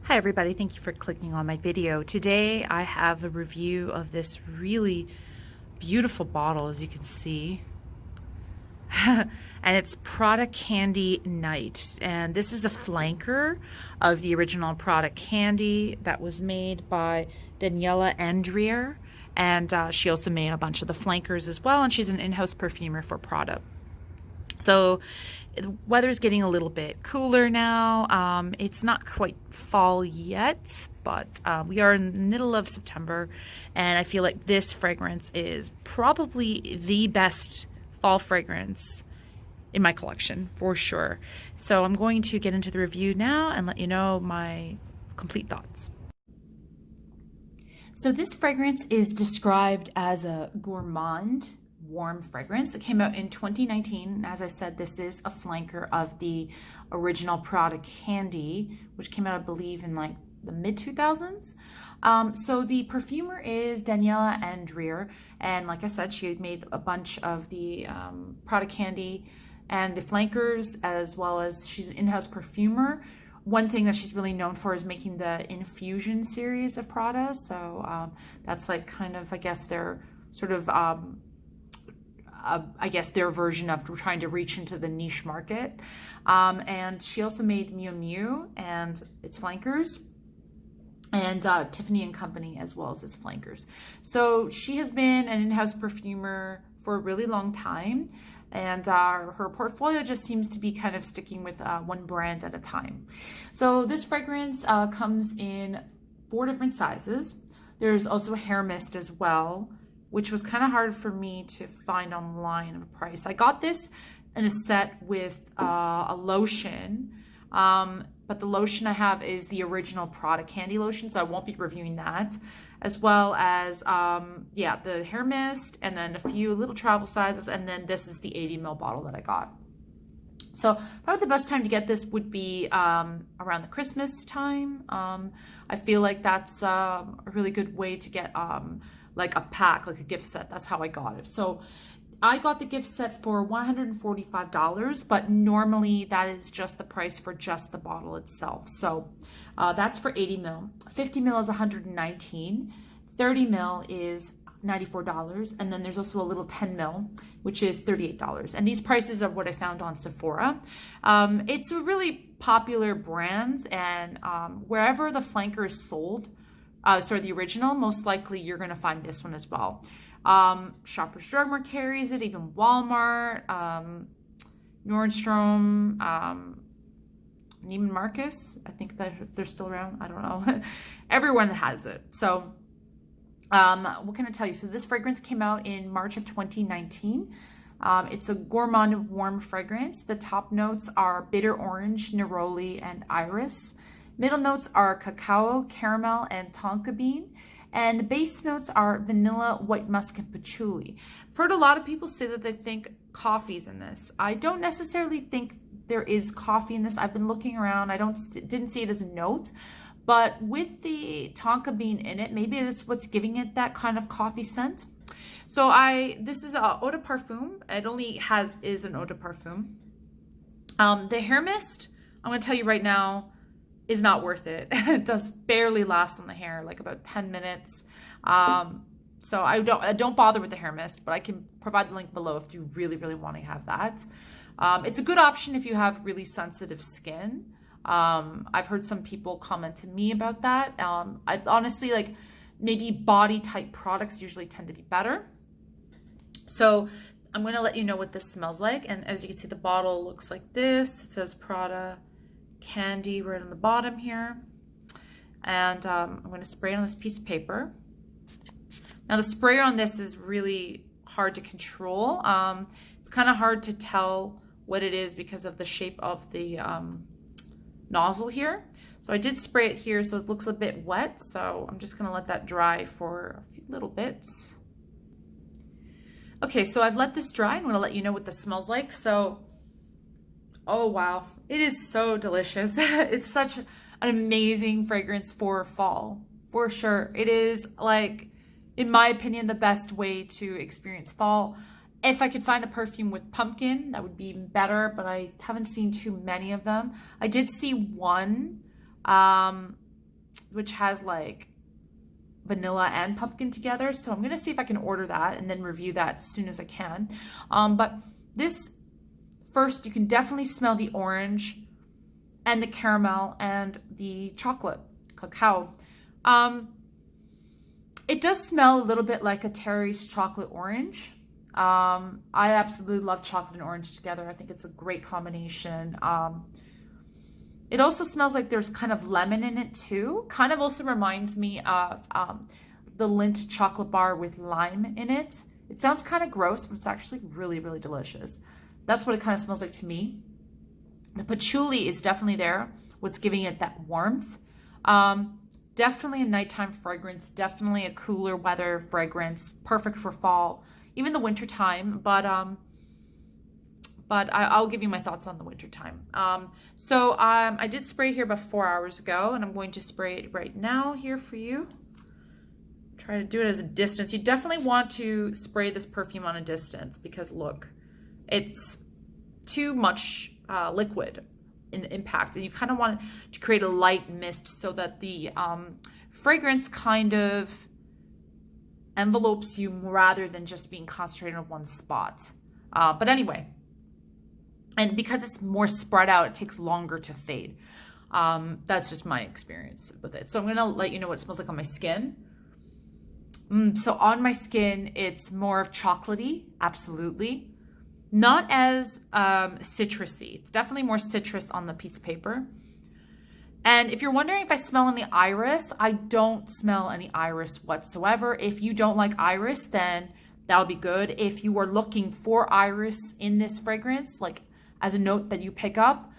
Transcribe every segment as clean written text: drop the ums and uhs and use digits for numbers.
Hi everybody, thank you for clicking on my video. Today I have a review of this really beautiful bottle, as you can see. And it's Prada Candy Night. And this is a flanker of the original Prada Candy that was made by Daniela Andrier. And she also made a bunch of the flankers as well. And she's an in-house perfumer for Prada. So the weather's getting a little bit cooler now. It's not quite fall yet, but we are in the middle of September, and I feel like this fragrance is probably the best fall fragrance in my collection for sure. So I'm going to get into the review now and let you know my complete thoughts. So this fragrance is described as a gourmand warm fragrance. It came out in 2019. As I said, this is a flanker of the original Prada Candy, which came out, I believe, in like the mid 2000s. So the perfumer is Daniela Andrier, and like I said, she had made a bunch of the Prada Candy and the flankers, as well as she's an in-house perfumer. One thing that she's really known for is making the Infusion series of Prada. So that's like kind of, I guess, their sort of I guess their version of trying to reach into the niche market. And she also made Miu Miu and its flankers, and Tiffany and Company as well as its flankers. So she has been an in-house perfumer for a really long time, and her portfolio just seems to be kind of sticking with one brand at a time. So this fragrance comes in 4 different sizes. There's also a hair mist as well, which was kind of hard for me to find online of a price. I got this in a set with a lotion, but the lotion I have is the original Prada Candy lotion, so I won't be reviewing that, as well as, yeah, the hair mist, and then a few little travel sizes, and then this is the 80 ml bottle that I got. So probably the best time to get this would be around the Christmas time. I feel like that's a really good way to get like a pack, like a gift set. That's how I got it. So I got the gift set for $145, but normally that is just the price for just the bottle itself. So that's for 80 ml. 50 ml is $119. 30 ml is $94, and then there's also a little 10 ml, which is $38. And these prices are what I found on Sephora. It's a really popular brand, and wherever the flanker is sold, the original, most likely you're going to find this one as well. Shoppers Drug Mart carries it, even Walmart, Nordstrom, Neiman Marcus. I think that they're still around. I don't know. Everyone has it. So what can I tell you? So this fragrance came out in March of 2019. It's a gourmand warm fragrance. The top notes are bitter orange, neroli, and iris. Middle notes are cacao, caramel, and tonka bean. And the base notes are vanilla, white musk, and patchouli. I've heard a lot of people say that they think coffee's in this. I don't necessarily think there is coffee in this. I've been looking around. Didn't see it as a note. But with the tonka bean in it, maybe that's what's giving it that kind of coffee scent. So this is a eau de parfum. It only is an eau de parfum. The hair mist, I'm going to tell you right now, is not worth it. It does barely last on the hair, like about 10 minutes. So I don't bother with the hair mist, but I can provide the link below if you really, really want to have that. It's a good option if you have really sensitive skin. I've heard some people comment to me about that. I honestly, like, maybe body type products usually tend to be better. So I'm going to let you know what this smells like. And as you can see, the bottle looks like this. It says Prada Candy right on the bottom here. And I'm going to spray it on this piece of paper. Now the sprayer on this is really hard to control. It's kind of hard to tell what it is because of the shape of the nozzle here. So I did spray it here, so it looks a bit wet. So I'm just going to let that dry for a few little bits. Okay, so I've let this dry. I'm going to let you know what this smells like. So, oh wow, it is so delicious. It's such an amazing fragrance for fall, for sure. It is, like, in my opinion, the best way to experience fall. If I could find a perfume with pumpkin, that would be even better, but I haven't seen too many of them. I did see one which has like vanilla and pumpkin together. So I'm going to see if I can order that and then review that as soon as I can. But this first, you can definitely smell the orange and the caramel and the chocolate, cacao. It does smell a little bit like a Terry's chocolate orange. I absolutely love chocolate and orange together. I think it's a great combination. It also smells like there's kind of lemon in it too. Kind of also reminds me of the Lindt chocolate bar with lime in it. It sounds kind of gross, but it's actually really, really delicious. That's what it kind of smells like to me. The patchouli is definitely there. What's giving it that warmth. Definitely a nighttime fragrance. Definitely a cooler weather fragrance. Perfect for fall. Even the winter time. But I'll give you my thoughts on the winter time. I did spray here about 4 hours ago, and I'm going to spray it right now here for you. Try to do it as a distance. You definitely want to spray this perfume on a distance because look, it's too much liquid in impact, and you kind of want to create a light mist so that the fragrance kind of envelopes you rather than just being concentrated on one spot. But anyway. And because it's more spread out, it takes longer to fade. That's just my experience with it. So I'm going to let you know what it smells like on my skin. So on my skin, it's more of chocolatey, absolutely. Not as citrusy. It's definitely more citrus on the piece of paper. And if you're wondering if I smell any iris, I don't smell any iris whatsoever. If you don't like iris, then that'll be good. If you are looking for iris in this fragrance, like as a note that you pick up,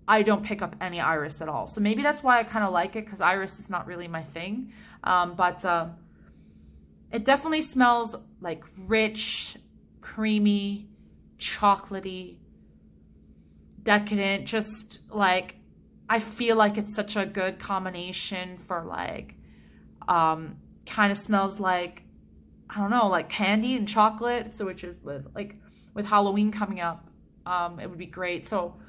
I don't pick up any iris at all. So maybe that's why I kind of like it, because iris is not really my thing. It definitely smells like rich, creamy, chocolatey, decadent, just like, I feel like it's such a good combination for like, kind of smells like, I don't know, like candy and chocolate. So which is with Halloween coming up, it would be great. So,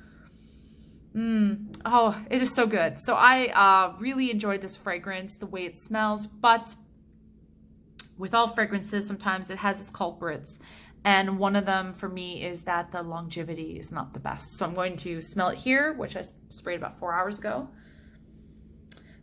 oh, it is so good. So I really enjoyed this fragrance, the way it smells, but with all fragrances, sometimes it has its culprits. And one of them for me is that the longevity is not the best. So I'm going to smell it here, which I sprayed about 4 hours ago.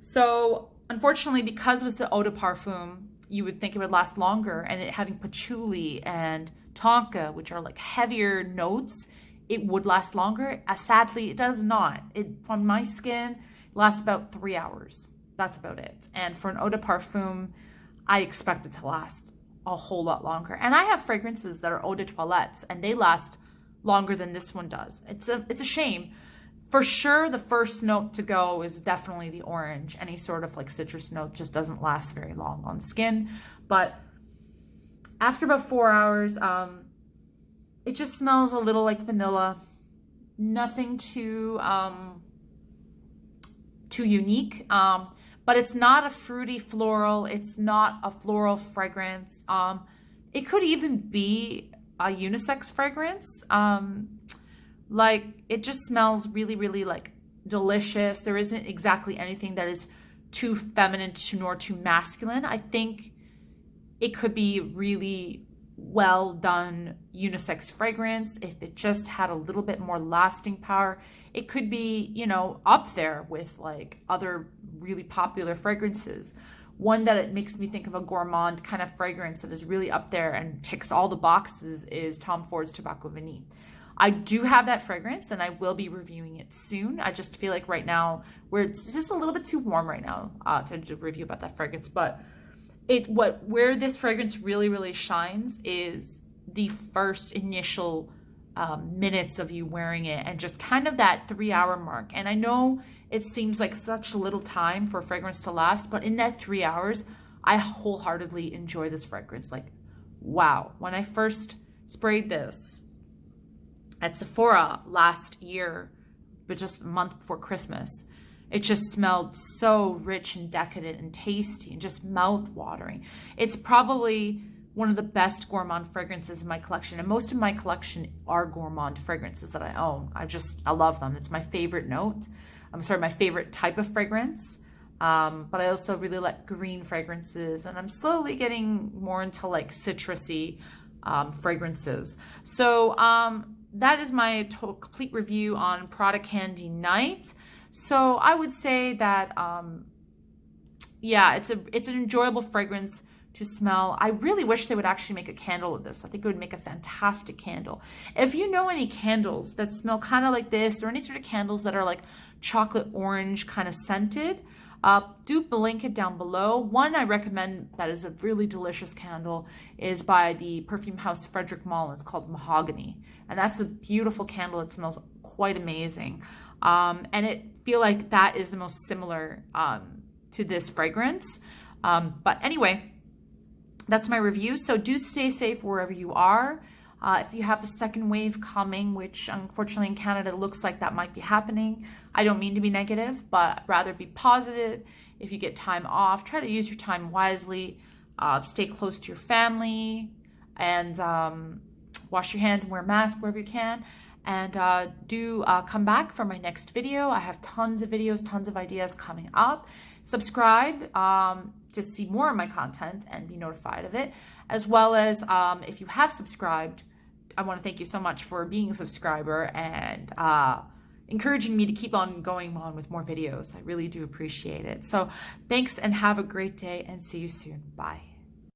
So unfortunately, because it's the eau de parfum, you would think it would last longer, and it having patchouli and tonka, which are like heavier notes, it would last longer. Sadly, it does not. On my skin, it lasts about 3 hours. That's about it. And for an eau de parfum, I expect it to last a whole lot longer. And I have fragrances that are eau de toilettes, and they last longer than this one does. It's a shame. For sure, the first note to go is definitely the orange. Any sort of like citrus note just doesn't last very long on skin. But after about 4 hours, it just smells a little like vanilla. Nothing too unique. But it's not a fruity floral. It's not a floral fragrance. It could even be a unisex fragrance. Like it just smells really, really like delicious. There isn't exactly anything that is too feminine nor too masculine. I think it could be really well done unisex fragrance if it just had a little bit more lasting power. It could be, you know, up there with like other really popular fragrances. One that it makes me think of a gourmand kind of fragrance that is really up there and ticks all the boxes is Tom Ford's Tobacco Vanille. I do have that fragrance and I will be reviewing it soon. I just feel like right now it's just a little bit too warm right now to review about that fragrance. But where this fragrance really, really shines is the first initial minutes of you wearing it and just kind of that 3 hour mark. And I know it seems like such a little time for a fragrance to last, but in that 3 hours, I wholeheartedly enjoy this fragrance. Like, wow. When I first sprayed this at Sephora last year, but just a month before Christmas, it just smelled so rich and decadent and tasty and just mouth-watering. It's probably one of the best gourmand fragrances in my collection. And most of my collection are gourmand fragrances that I own. I love them. It's my favorite note. I'm sorry, my favorite type of fragrance. But I also really like green fragrances, and I'm slowly getting more into like citrusy fragrances. So that is my complete review on Prada Candy Night. So I would say that yeah, it's an enjoyable fragrance to smell. I really wish they would actually make a candle of this. I think it would make a fantastic candle. If you know any candles that smell kind of like this, or any sort of candles that are like chocolate orange kind of scented, do link it down below. One I recommend that is a really delicious candle is by the perfume house Frederic Malle. It's called Mahogany, and that's a beautiful candle. It smells quite amazing, and it feel like that is the most similar to this fragrance. But anyway, that's my review. So do stay safe wherever you are. If you have a second wave coming, which unfortunately in Canada looks like that might be happening, I don't mean to be negative, but rather be positive. If you get time off, try to use your time wisely. Stay close to your family, and wash your hands and wear a mask wherever you can. And do come back for my next video. I have tons of videos, tons of ideas coming up. Subscribe to see more of my content and be notified of it. As well as if you have subscribed, I want to thank you so much for being a subscriber and encouraging me to keep on going on with more videos. I really do appreciate it. So thanks, and have a great day, and see you soon. Bye.